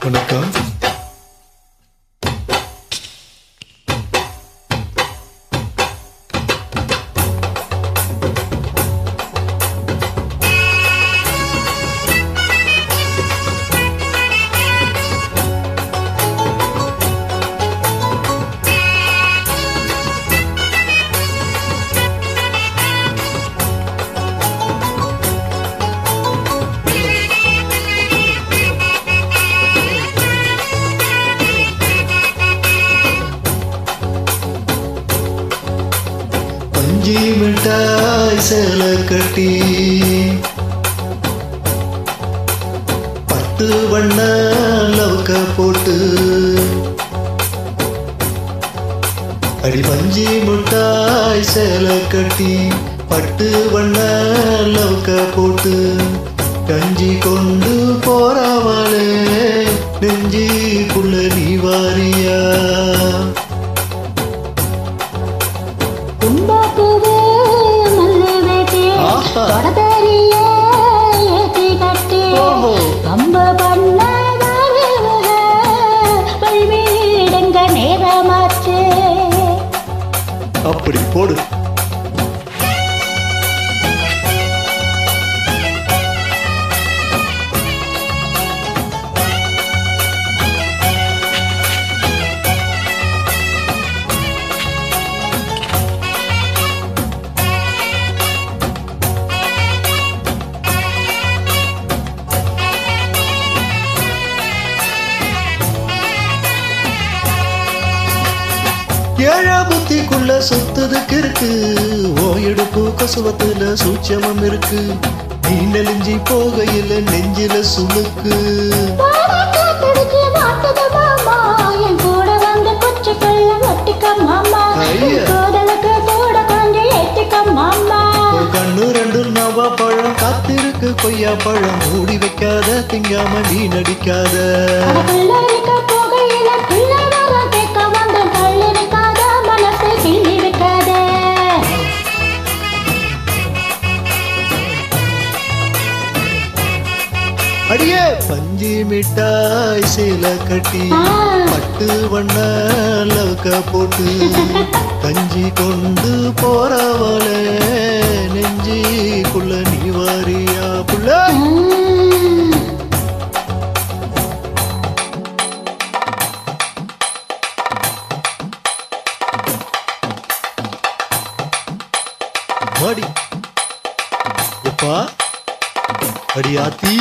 வணக்கம். பஞ்சி மிட்டாய் சேலை கட்டி பட்டு வண்ண லவுக்க போட்டு அடி பஞ்சி மிட்டாய் சேலை கட்டி பட்டு வண்ண லவுக்க போட்டு கஞ்சி கொண்டு போறவளே நெஞ்சிக்குள்ள நீ வாரியா? அப்படி போடு. ஏழ புத்திக்குள்ள சுத்துதுக்கு இருக்கு, ஓ எடுப்பு கசுவத்துல சூட்சமம் இருக்கு. நீ நெலிஞ்சி போகையில நெஞ்சில சுளுக்கு. கண்ணு ரெண்டு நவா பழம் காத்திருக்கு கொய்யா பழம். மூடி வைக்காத திங்காம நீ நடிக்காத. அடியே பஞ்சி மிட்டாய் சேலை கட்டி பட்டு வண்ண லவுக்க போட்டு கஞ்சி கொண்டு போறவள நெஞ்சிக்குள்ள நீ வாரியா புள்ள? மாடி எப்பா அடியாத்தி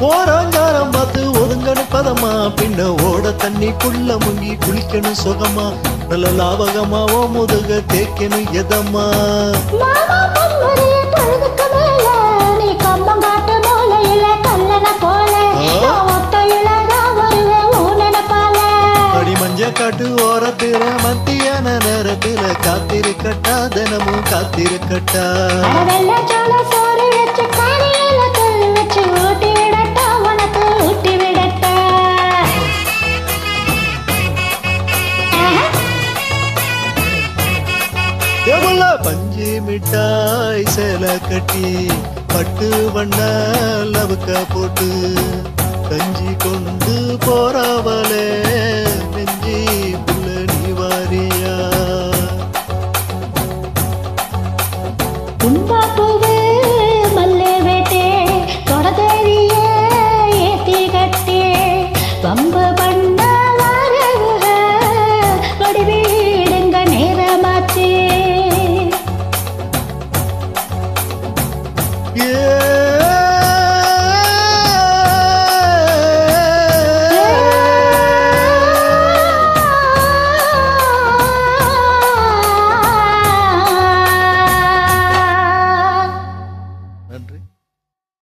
போறாங்காரம் பார்த்து ஒதுங்கணும் பதமா. பின்ன ஓட தண்ணிக்குள்ள முங்கி குளிக்கணும் சுகமா. நல்ல லாபகமாவோ முதுக தேக்கணும் எதமா. அடி மஞ்ச காட்டு ஓரத்தில மத்தியான நேரத்தில காத்திருக்கட்டா தினமும் காத்திருக்கட்டா. பஞ்சி மிட்டாய் சேலை கட்டி பட்டு வண்ண லவுக்க போட்டு கஞ்சி கொண்டு போறவ